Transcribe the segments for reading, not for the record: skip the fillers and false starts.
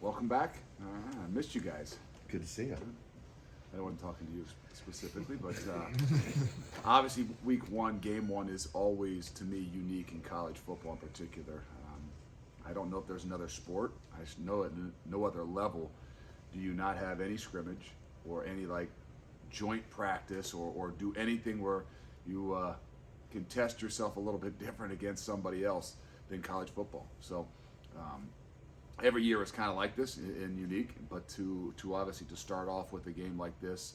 Welcome back. I missed you guys. Good to see you. I wasn't talking to you specifically, but obviously week one, game one is always, to me, unique in college football in particular. I don't know if there's another sport. I know at no other level do you not have any scrimmage or any like joint practice or do anything where you can test yourself a little bit different against somebody else than college football. So every year is kind of like this and unique, but to obviously to start off with a game like this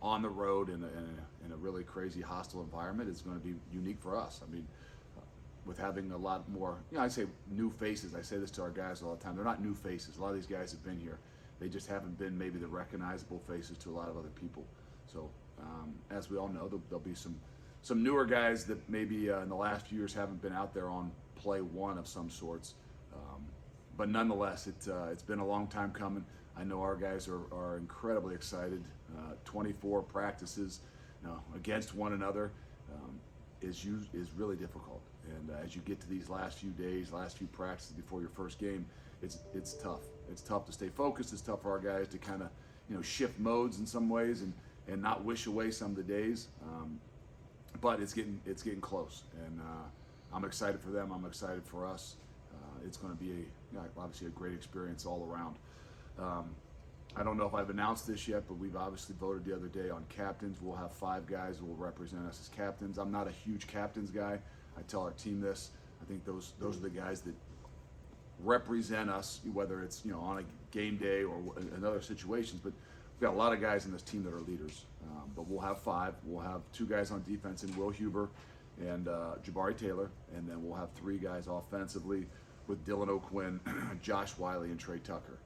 on the road in a really crazy hostile environment is going to be unique for us. I mean, with having a lot more, I say new faces. I say this to our guys all the time. They're not new faces. A lot of these guys have been here. They just haven't been maybe the recognizable faces to a lot of other people. So as we all know, there'll be some newer guys that maybe in the last few years haven't been out there on play one of some sorts. But nonetheless, it's been a long time coming. I know our guys are incredibly excited. 24 practices against one another is really difficult. And as you get to these last few days, last few practices before your first game, it's tough. It's tough to stay focused. It's tough for our guys to kind of shift modes in some ways and not wish away some of the days. But it's getting close, and I'm excited for them. I'm excited for us. It's going to be obviously a great experience all around. I don't know if I've announced this yet, but we've obviously voted the other day on captains. We'll have 5 guys who will represent us as captains. I'm not a huge captains guy. I tell our team this. I think those are the guys that represent us, whether it's on a game day or in other situations. But we've got a lot of guys in this team that are leaders. But we'll have 5. We'll have 2 guys on defense in Will Huber and Jabari Taylor, and then we'll have 3 guys offensively with Dylan O'Quinn, Josh Wiley, and Trey Tucker.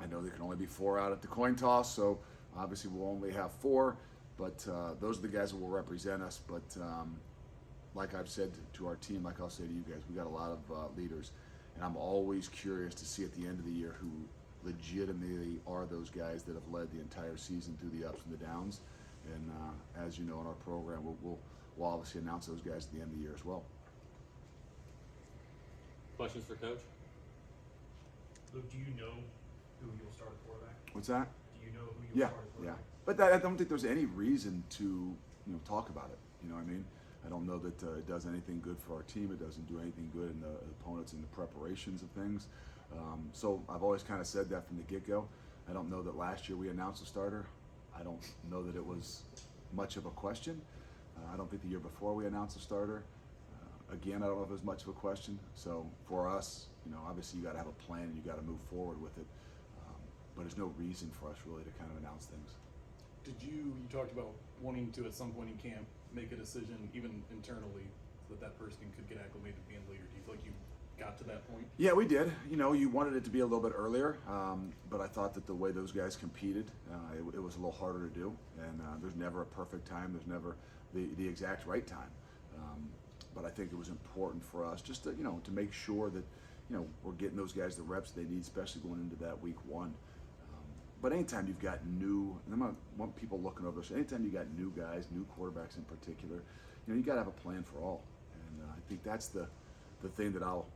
I know there can only be 4 out at the coin toss, so obviously we'll only have 4, but those are the guys that will represent us. But like I've said to our team, like I'll say to you guys, we got a lot of leaders, and I'm always curious to see at the end of the year who legitimately are those guys that have led the entire season through the ups and the downs. And as you know, in our program, we'll obviously announce those guys at the end of the year as well. Questions for Coach? Luke, do you know who you'll start at quarterback? What's that? Do you know who you'll start at quarterback? But I don't think there's any reason to talk about it. You know what I mean? I don't know that it does anything good for our team. It doesn't do anything good in the opponents in the preparations of things. So I've always kind of said that from the get-go. I don't know that last year we announced a starter. I don't know that it was much of a question. I don't think the year before we announced a starter. Again, I don't know if it was much of a question. So for us, obviously you got to have a plan and you got to move forward with it. But there's no reason for us really to kind of announce things. Did you talked about wanting to at some point in camp make a decision even internally so that person could get acclimated to being a leader? Do you feel like you got to that point? Yeah, we did. You wanted it to be a little bit earlier, but I thought that the way those guys competed, it was a little harder to do. And there's never a perfect time. There's never the exact right time. But I think it was important for us just to make sure that we're getting those guys the reps they need, especially going into that week one. But anytime you've got new, and I want people looking over this, anytime you got new guys, new quarterbacks in particular, you got to have a plan for all. And I think that's the thing that I'll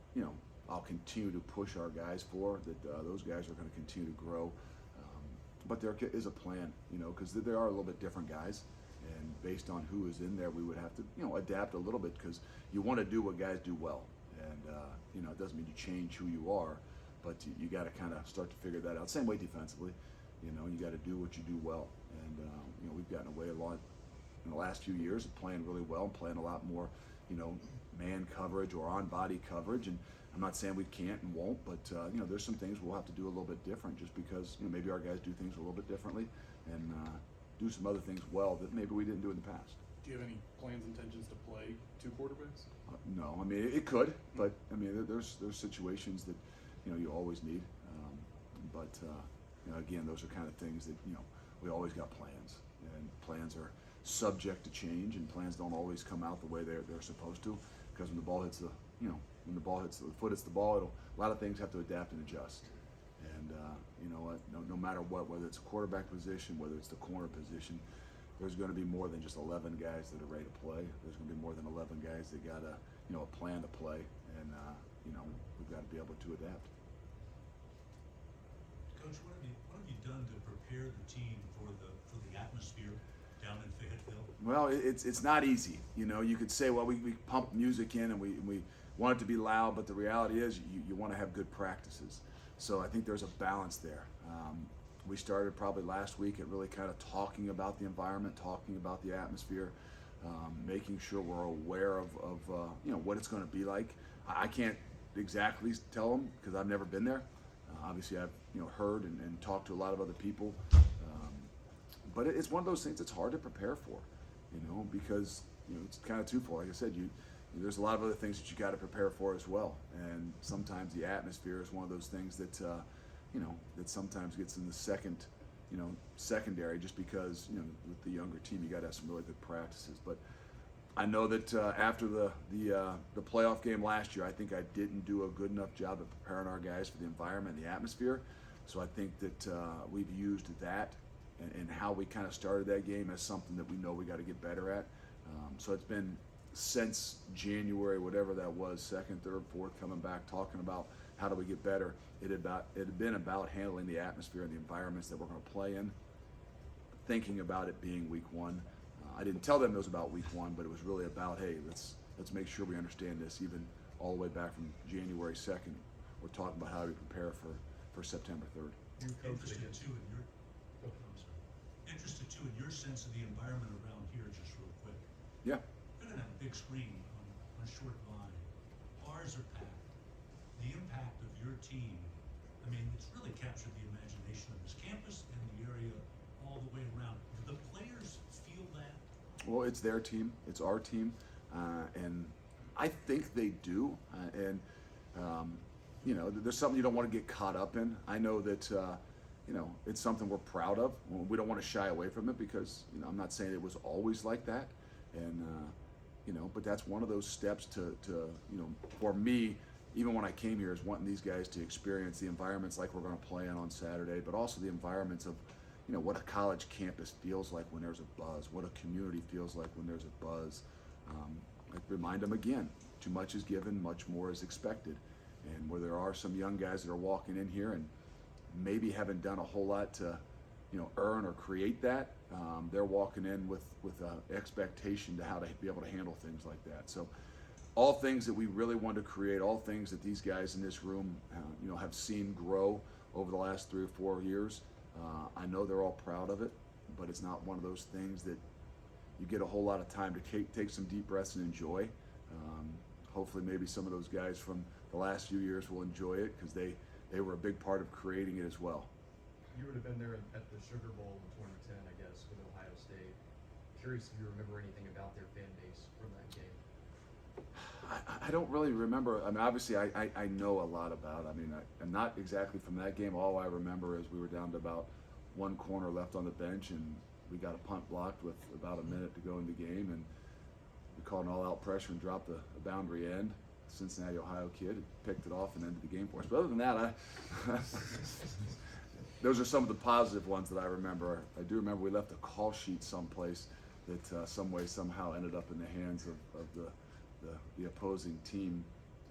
continue to push our guys for, that those guys are going to continue to grow. But there is a plan, because there are a little bit different guys. And based on who is in there, we would have to, adapt a little bit, because you want to do what guys do well. And, it doesn't mean you change who you are, but you got to kind of start to figure that out. Same way defensively, you got to do what you do well. And, we've gotten away a lot in the last few years of playing really well and playing a lot more, man coverage or on-body coverage. And I'm not saying we can't and won't, but, there's some things we'll have to do a little bit different just because, maybe our guys do things a little bit differently and do some other things well that maybe we didn't do in the past. Do you have any plans, intentions to play 2 quarterbacks? No, I mean it could, but I mean there's situations that you always need, but again, those are kind of things that we always got plans, and plans are subject to change, and plans don't always come out the way they're supposed to, because when the ball hits the foot hits the ball, a lot of things have to adapt and adjust. And no matter what, whether it's a quarterback position, whether it's the corner position, there's going to be more than just 11 guys that are ready to play. There's going to be more than 11 guys that got a plan to play, and we've got to be able to adapt. to prepare the team for the atmosphere down in Fayetteville? Well, it's not easy. You know, you could say, well, we pump music in and we want it to be loud, but the reality is you want to have good practices. So I think there's a balance there. We started probably last week at really kind of talking about the environment, talking about the atmosphere, making sure we're aware of you know, what it's going to be like. I can't exactly tell them because I've never been there. Obviously, I've heard and talked to a lot of other people, but it's one of those things that's hard to prepare for, because it's kind of twofold. Like I said, there's a lot of other things that you got to prepare for as well, and sometimes the atmosphere is one of those things that that sometimes gets in the secondary, just because with the younger team you got to have some really good practices. But I know that after the playoff game last year, I think I didn't do a good enough job of preparing our guys for the environment and the atmosphere. So I think that we've used that and how we kind of started that game as something that we know we got to get better at. So it's been since January, whatever that was, second, third, fourth, coming back, talking about how do we get better. It had been about handling the atmosphere and the environments that we're going to play in, thinking about it being week one. I didn't tell them it was about week one, but it was really about, hey, let's make sure we understand this. Even all the way back from January 2nd, we're talking about how we prepare for September 3rd. Interested too in your sense of the environment around here, just real quick. Yeah. You're gonna have a big screen on short line. Bars are packed. The impact of your team, I mean, it's really captured the imagination of this campus and the area all the way around. Do the players feel that? Well, it's their team, it's our team, and I think they do. There's something you don't want to get caught up in. I know that it's something we're proud of. We don't want to shy away from it because I'm not saying it was always like that, and but that's one of those steps to for me. Even when I came here, is wanting these guys to experience the environments like we're going to play on Saturday, but also the environments of what a college campus feels like when there's a buzz, what a community feels like when there's a buzz. I remind them again, too much is given, much more is expected. And where there are some young guys that are walking in here and maybe haven't done a whole lot to earn or create that, they're walking in with expectation to how to be able to handle things like that. So all things that we really want to create, all things that these guys in this room have seen grow over the last 3 or 4 years. I know they're all proud of it, but it's not one of those things that you get a whole lot of time to take some deep breaths and enjoy. Hopefully maybe some of those guys from the last few years will enjoy it because they were a big part of creating it as well. You would have been there at the Sugar Bowl in 2010, I guess, with Ohio State. Curious if you remember anything about their fan base from that game. I don't really remember. I mean, obviously, I know a lot about it. I mean, I'm not exactly from that game. All I remember is we were down to about one corner left on the bench, and we got a punt blocked with about a minute to go in the game, and we called an all-out pressure and dropped a boundary end. Cincinnati, Ohio kid picked it off and ended the game for us. But other than that, those are some of the positive ones that I remember. I do remember we left a call sheet someplace that some way, somehow ended up in the hands of the opposing team.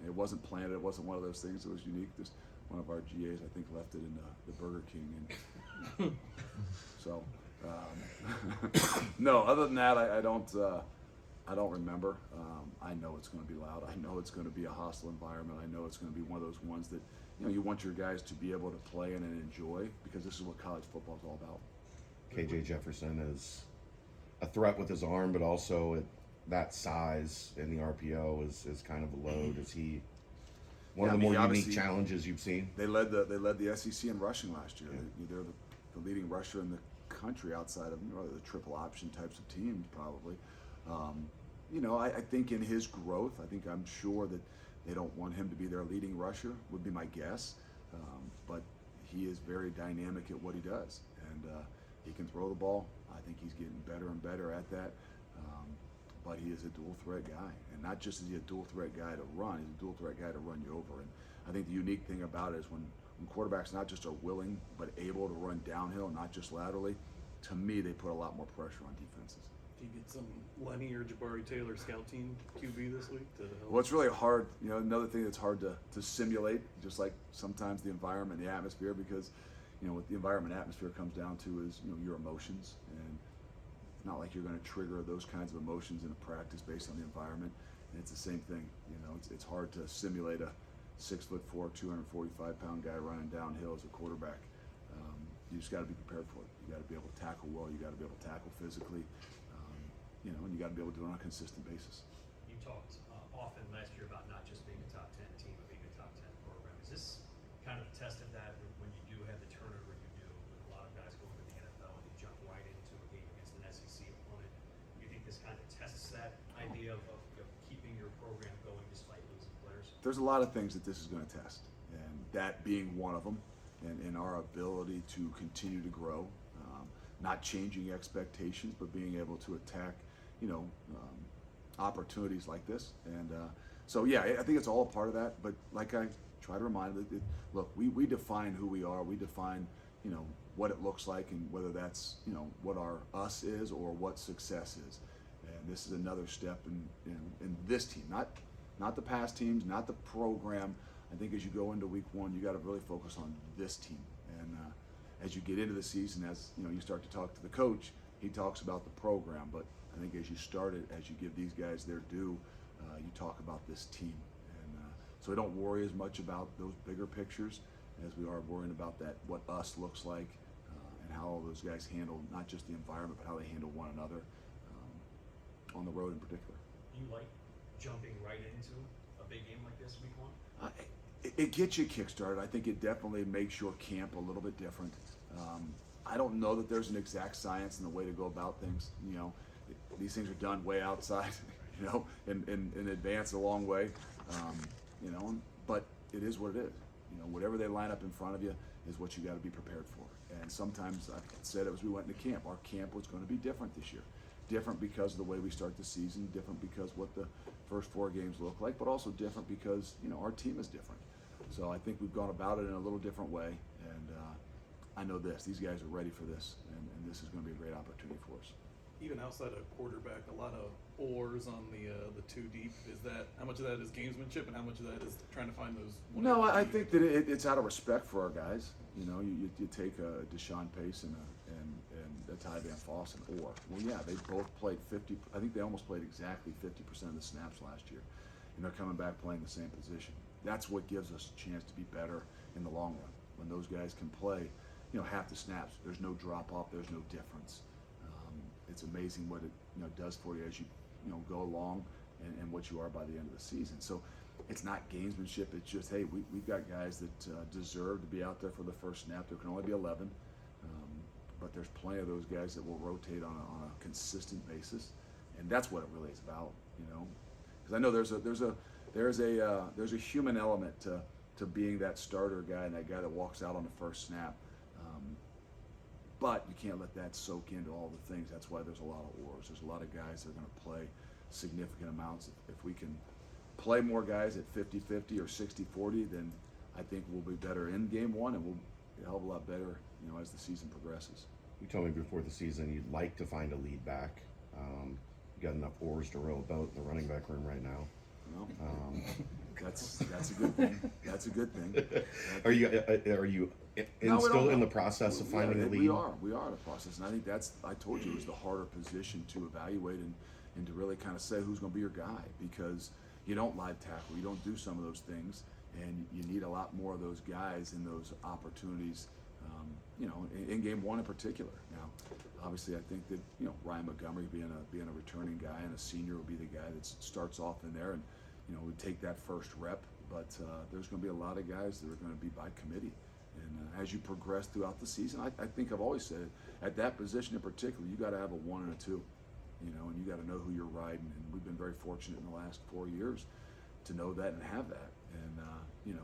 It wasn't planned. It wasn't one of those things that was unique. Just one of our GAs, I think, left it in the Burger King. And so, no. Other than that, I don't remember. I know it's going to be loud. I know it's going to be a hostile environment. I know it's going to be one of those ones that you want your guys to be able to play in and enjoy, because this is what college football is all about. KJ Jefferson is a threat with his arm, but also at that size in the RPO is kind of a load. Is he one of the more unique challenges you've seen? They led the SEC in rushing last year. Yeah. They're the leading rusher in the country outside of the triple option types of teams, probably. I think in his growth, I'm sure that they don't want him to be their leading rusher, would be my guess. But he is very dynamic at what he does, and he can throw the ball. I think he's getting better and better at that. But he is a dual threat guy, and not just is he a dual threat guy to run, he's a dual threat guy to run you over. And I think the unique thing about it is when quarterbacks not just are willing but able to run downhill, not just laterally, to me they put a lot more pressure on defenses. Do you get some Lenny or Jabari Taylor scout team QB this week to help? Well, it's really hard. Another thing that's hard to simulate, just like sometimes the environment, the atmosphere, because what the environment atmosphere comes down to is, your emotions, and it's not like you're going to trigger those kinds of emotions in a practice based on the environment. And it's the same thing, it's hard to simulate a 6'4", 245-pound guy running downhill as a quarterback. You just got to be prepared for it. You got to be able to tackle well. You got to be able to tackle physically, and you got to be able to do it on a consistent basis. You talked often last year about not just being a top 10 team, but being a top 10 program. Is this kind of a test of that when you do have the turnover you do, with a lot of guys going to the NFL and you jump right into a game against an SEC opponent? Do you think this kind of tests that idea of keeping your program going despite losing players? There's a lot of things that this is going to test, and that being one of them, and our ability to continue to grow, not changing expectations, but being able to attack, opportunities like this. And so, yeah, I think it's all a part of that. But like I try to remind you, look, we define who we are. We define, what it looks like, and whether that's, what our us is or what success is. And this is another step in this team, not the past teams, not the program. I think as you go into week one, you got to really focus on this team. And as you get into the season, as you start to talk to the coach, he talks about the program. But I think as you start it, as you give these guys their due, you talk about this team. And so we don't worry as much about those bigger pictures as we are worrying about that, what us looks like, and how all those guys handle not just the environment, but how they handle one another on the road in particular. Do you like jumping right into a big game like this week one? It gets you kick-started. I think it definitely makes your camp a little bit different. I don't know that there's an exact science in the way to go about things. These things are done way outside, in advance a long way, but it is what it is. Whatever they line up in front of you is what you got to be prepared for. And sometimes I said it as we went into camp, our camp was going to be different this year. Different because of the way we start the season, different because what the first 4 games look like, but also different because, our team is different. So I think we've gone about it in a little different way, and I know these guys are ready for this, and this is going to be a great opportunity for us. Even outside of quarterback, a lot of oars on the 2 deep. Is that, how much of that is gamesmanship, and how much of that is trying to find those? No, I think that it's out of respect for our guys. You take a Deshaun Pace and a Ty Van Fossen, or, well, yeah, they both played 50. I think they almost played exactly 50% of the snaps last year, and they're coming back playing the same position. That's what gives us a chance to be better in the long run. When those guys can play, half the snaps, there's no drop off, there's no difference. It's amazing what it does for you as you go along, and what you are by the end of the season. So it's not gamesmanship. It's just, hey, we've got guys that deserve to be out there for the first snap. There can only be 11, but there's plenty of those guys that will rotate on a consistent basis, and that's what it really is about. Because I know there's a human element to being that starter guy and that guy that walks out on the first snap. But you can't let that soak into all the things. That's why there's a lot of oars. There's a lot of guys that are going to play significant amounts. If we can play more guys at 50-50 or 60-40, then I think we'll be better in game one, and we'll be a hell of a lot better, as the season progresses. You told me before the season you'd like to find a lead back. You got enough oars to row a boat in the running back room right now. Well, that's a good thing. That's a good thing. Are you still in the process of finding a lead? We are in the process, and I think I told you, it was the harder position to evaluate and to really kind of say who's going to be your guy, because you don't live tackle, you don't do some of those things, and you need a lot more of those guys in those opportunities, in game one in particular. Now, obviously, I think that Ryan Montgomery being a returning guy and a senior will be the guy that starts off in there and would take that first rep. But there's going to be a lot of guys that are going to be by committee. And as you progress throughout the season, I think I've always said it, at that position in particular, you got to have a 1 and a 2, and you got to know who you're riding. And we've been very fortunate in the last 4 years to know that and have that. And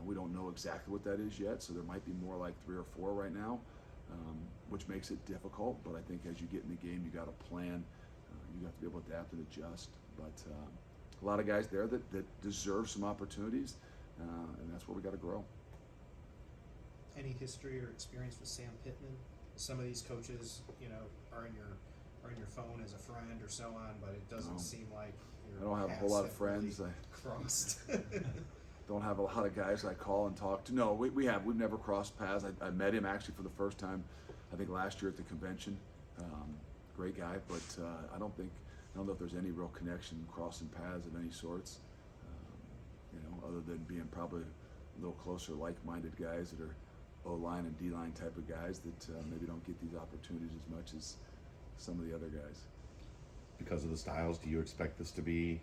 we don't know exactly what that is yet, so there might be more like 3 or 4 right now, which makes it difficult. But I think as you get in the game, you got to plan. You got to be able to adapt and adjust. But a lot of guys there that deserve some opportunities, and that's where we got to grow. Any history or experience with Sam Pittman? Some of these coaches, are in your phone as a friend or so on, but it doesn't seem like I don't have a whole lot of friends. Crossed. don't have a lot of guys I call and talk to. No, we've never crossed paths. I met him actually for the first time, I think last year at the convention. Great guy, but I don't know if there's any real connection, crossing paths of any sorts. Other than being probably a little closer, like-minded guys that are O-line and D-line type of guys that maybe don't get these opportunities as much as some of the other guys. Because of the styles, do you expect this to be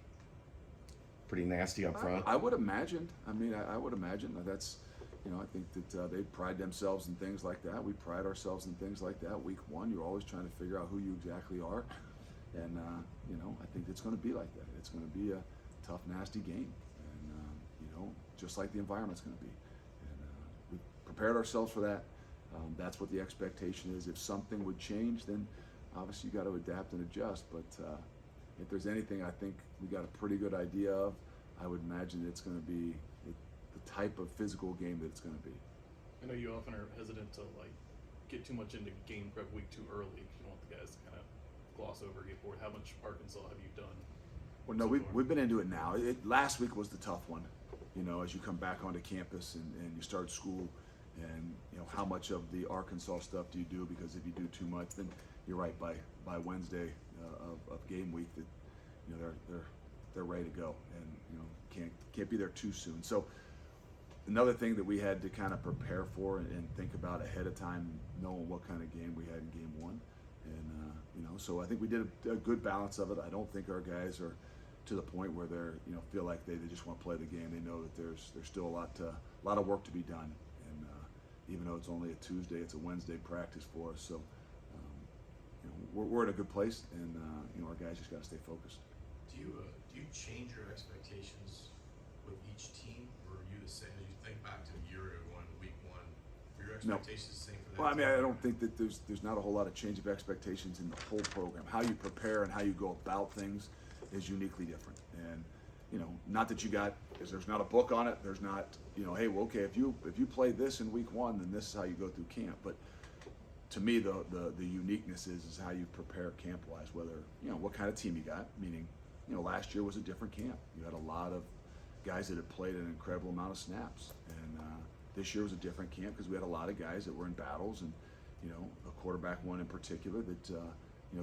pretty nasty up front? I would imagine. I mean, I would imagine that's, I think that they pride themselves in things like that. We pride ourselves in things like that. Week one, you're always trying to figure out who you exactly are, and I think it's going to be like that. It's going to be a tough, nasty game, and just like the environment's going to be. And we prepared ourselves for that. That's what the expectation is. If something would change, then obviously you got to adapt and adjust. But if there's anything I think we got a pretty good idea of, I would imagine it's going to be the type of physical game that it's going to be. I know you often are hesitant to get too much into game prep week too early. You don't want the guys to kind of gloss over, get bored. How much Arkansas have you done? Well, no, so far? we've been into it now. Last week was the tough one, as you come back onto campus and you start school, and how much of the Arkansas stuff do you do? Because if you do too much, then you're right, by Wednesday of game week that they're ready to go, and can't be there too soon. So another thing that we had to kind of prepare for and think about ahead of time, knowing what kind of game we had in game one, and so I think we did a good balance of it. I don't think our guys are to the point where they're feel like they just want to play the game. They know that there's still a lot of work to be done, and even though it's only a Tuesday, it's a Wednesday practice for us. So we're in a good place, and our guys just got to stay focused. Do you change your expectations with each team, or are you the same as you think back to a year ago going to week one? Are your expectations the same for that? Well, I mean, team? I don't think that there's not a whole lot of change of expectations in the whole program. How you prepare and how you go about things is uniquely different. And not that there's not a book on it. There's not, hey, well, okay, if you play this in week one, then this is how you go through camp. But to me, the uniqueness is how you prepare camp-wise, whether, what kind of team you got, meaning, last year was a different camp. You had a lot of guys that had played an incredible amount of snaps. And this year was a different camp because we had a lot of guys that were in battles, and, a quarterback one in particular that,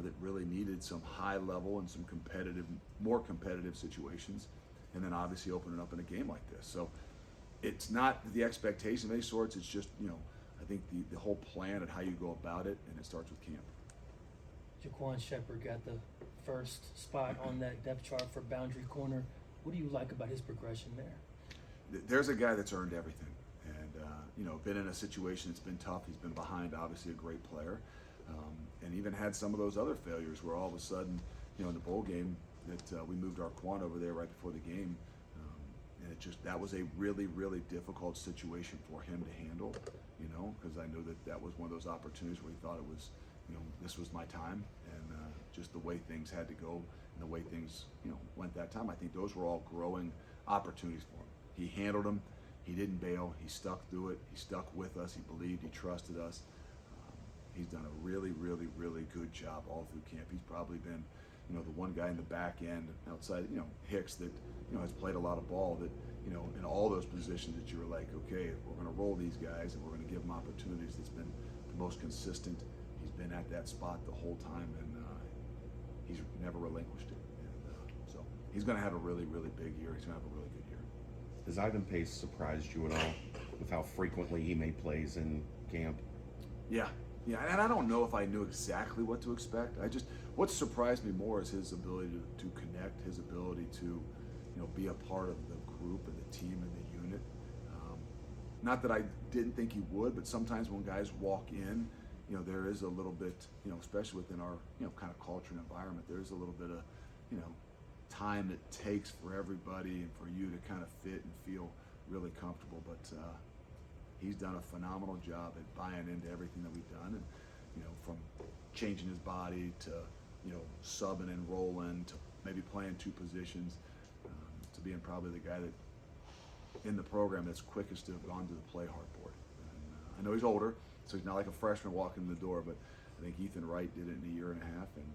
that really needed some high level and some more competitive situations. And then obviously opening up in a game like this. So it's not the expectation of any sorts. It's just, I think the whole plan and how you go about it, and it starts with camp. Jaquan Shepard got the first spot on that depth chart for boundary corner. What do you like about his progression there? There's a guy that's earned everything, and been in a situation that's been tough. He's been behind, obviously, a great player, and even had some of those other failures where all of a sudden, in the bowl game, that we moved our Quan over there right before the game, and that was a really, really difficult situation for him to handle, because I know that was one of those opportunities where he thought it was, this was my time, and just the way things had to go and the way things, went that time. I think those were all growing opportunities for him. He handled them. He didn't bail. He stuck through it. He stuck with us. He believed. He trusted us. He's done a really, really, really good job all through camp. He's probably been, the one guy in the back end outside, Hicks that, has played a lot of ball that, in all those positions that you were like, okay, we're going to roll these guys and we're going to give them opportunities. That's been the most consistent. He's been at that spot the whole time, and he's never relinquished it. And so he's going to have a really, really big year. He's going to have a really good year. Has Ivan Pace surprised you at all with how frequently he made plays in camp? Yeah, and I don't know if I knew exactly what to expect. What surprised me more is his ability to connect, his ability to, be a part of the group and the team and the unit. Not that I didn't think he would, but sometimes when guys walk in, there is a little bit, especially within our, kind of culture and environment, there is a little bit of, time it takes for everybody and for you to kind of fit and feel really comfortable. But he's done a phenomenal job at buying into everything that we've done, and from changing his body to subbing and rolling to maybe playing two positions, to being probably the guy that in the program that's quickest to have gone to the play hard board. And, I know he's older, so he's not like a freshman walking in the door, but I think Ethan Wright did it in a year and a half, and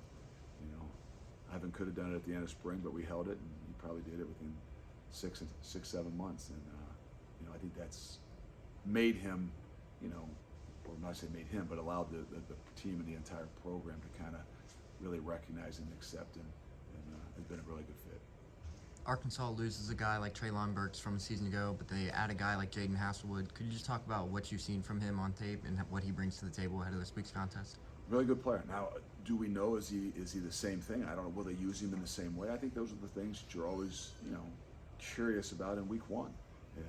Ivan could have done it at the end of spring, but we held it, and he probably did it within 6-7 months. And I think that's made him, or not say made him, but allowed the team and the entire program to kind of really recognize and accept him, and has been a really good fit. Arkansas loses a guy like Treylon Burks from a season ago, but they add a guy like Jaden Hasselwood. Could you just talk about what you've seen from him on tape and what he brings to the table ahead of this week's contest? Really good player. Now, do we know, is he the same thing? I don't know. Will they use him in the same way? I think those are the things that you're always, curious about in week one. And,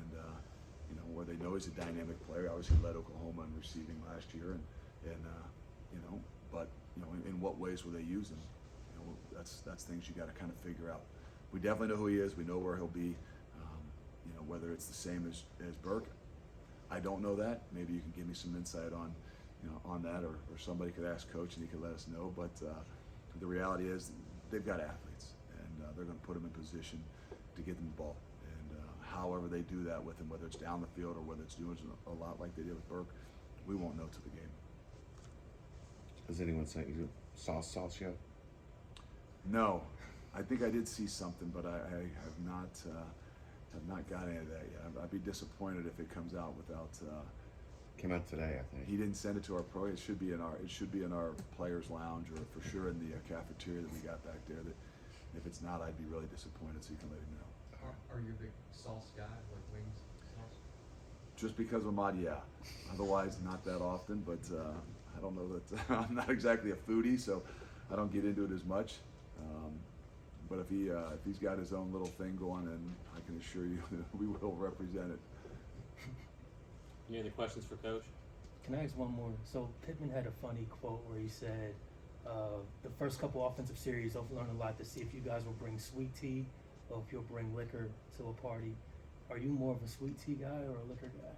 where they know he's a dynamic player. Obviously led Oklahoma in receiving last year. But in what ways will they use him? That's things you got to kind of figure out. We definitely know who he is. We know where he'll be. Whether it's the same as Burke, I don't know that. Maybe you can give me some insight on that, or somebody could ask Coach and he could let us know. But the reality is they've got athletes, and they're going to put them in position to get them the ball. And however they do that with him, whether it's down the field or whether it's doing a lot like they did with Burke, we won't know till the game. Has anyone sent you sauce yet? No, I think I did see something, but I have not got any of that yet. I'd be disappointed if it comes out without. Came out today, I think. He didn't send it to our pro. It should be in our players' lounge, or for sure in the cafeteria that we got back there. That if it's not, I'd be really disappointed. So you can let him know. Are you a big sauce guy, like wings sauce? Just because of Ahmad, yeah. Otherwise, not that often. But I don't know that I'm not exactly a foodie, so I don't get into it as much. But if he's got his own little thing going, and I can assure you that we will represent it. Any other questions for Coach? Can I ask one more? So Pittman had a funny quote where he said, the first couple offensive series, they'll learn a lot to see if you guys will bring sweet tea or if you'll bring liquor to a party. Are you more of a sweet tea guy or a liquor guy?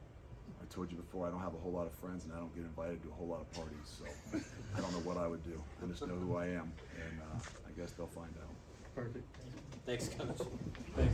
I told you before, I don't have a whole lot of friends, and I don't get invited to a whole lot of parties, so I don't know what I would do. I just know who I am, and I guess they'll find out. Perfect. Thanks, Coach. Thanks.